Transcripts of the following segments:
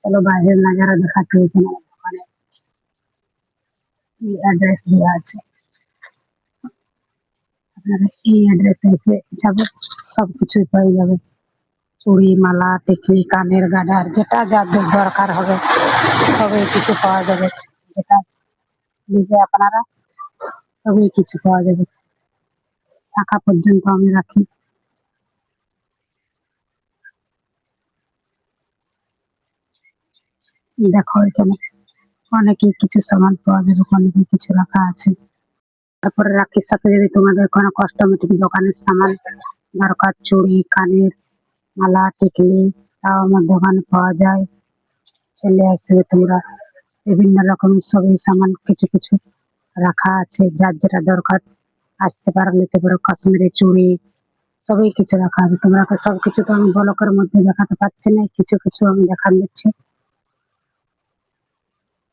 চলো বাইরের নাজারা দেখাচ্ছি। এখানে আমার দোকানে অ্যাড্রেস দেওয়া আছে, আপনারা এই অ্যাড্রেসে এসে যাবে, সবকিছুই পেয়ে যাবে। চুড়ি, মালা, টিকলি, কানের গাডার, যেটা যাদের দরকার হবে সবই কিছু পাওয়া যাবে। যেটা নিবে আপনারা সবই কিছু পাওয়া যাবে। শাখা পর্যন্ত আমি রাখি। দেখো এখানে অনেকই কিছু সামান পাওয়া যাবে, অনেকই কিছু রাখা আছে। তারপরে রাখির সাথে যদি তোমাদের কোনো কস্মেটিক দোকানের সামান দরকার, চুড়ি, কানের মালা, টিকলি, তাও আমার দোকানে পাওয়া যায়। চলে আসবে তোমরা। বিভিন্ন রকমের সবই সামান কিছু কিছু রাখা আছে, যার যেটা দরকার আসতে পারো, নিতে পারো। কাশ্মীরি চুড়ি সবই কিছু রাখা আছে। তোমরা সবকিছু তো আমি ব্লকের মধ্যে দেখাতে পারছি না, কিছু কিছু আমি দেখা দিচ্ছি।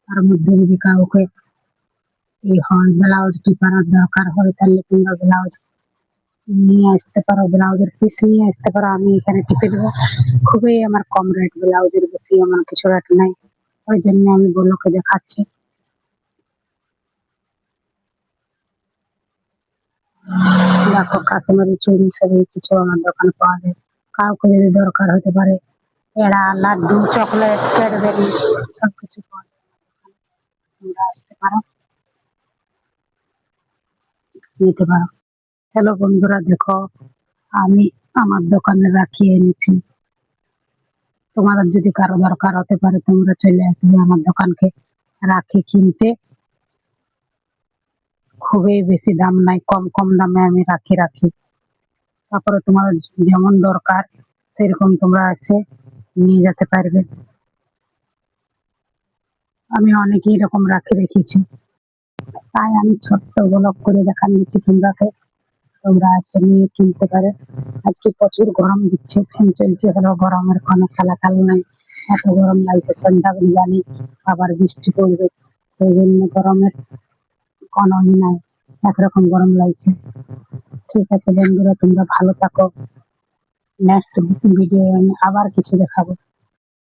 তার মধ্যে যদি কাউকে এই হয় ব্লাউজ টিপানোর দরকার হয়, তাহলে তোমরা ব্লাউজ নিয়ে আসতে পারো, ব্লাউজের পিস নিয়ে আসতে পারো, আমি এখানে টিপে দেবো। খুবই আমার কম রেট, ব্লাউজের বেশি আমার কিছু রেট নাই, ওই জন্য আমি ব্লকে দেখাচ্ছি। দেখো কাশ্মীরি চুড়ি সবই কিছু আমার দোকানে পাওয়া যায়। কাউকে যদি দরকার হতে পারে, পেড়া, লাড্ডু, চকলেট, ক্যাডবেরি সবকিছু পাওয়া যায় আমার দোকানে। তোমরা আসতে পারো, নিতে পারো। হ্যালো বন্ধুরা, দেখো আমি আমার দোকানে রাখি এনেছি। তোমাদের যদি কারো দরকার হতে পারে, তোমরা চলে আসবে আমার দোকানকে রাখি কিনতে। খুবই বেশি দাম নাই, কম কম দামে আমি রাখি রাখি। তারপরে তোমার যেমন দরকার সেরকম তোমরা এসে নিয়ে যেতে পারবে। আমি অনেকই রকম রাখি রেখেছি, তাই আমি ছোট্ট ব্লগ করে দেখান দিচ্ছি তোমরাকে। তোমরা এসে নিয়ে কিনতে পারে। আজকে প্রচুর গরম দিচ্ছে, ফ্যান চলছে, হলো গরমের কোনো খেলা নাই। এত গরম লাগছে, সন্ধ্যা বলে জানি আবার বৃষ্টি পড়বে, সেই জন্য গরমের কোনো নাই, একরকম গরম লাগছে। ঠিক আছে বন্ধুরা, তোমরা ভালো থাকো। নেক্সট ভিডিও আমি আবার কিছু দেখাবো।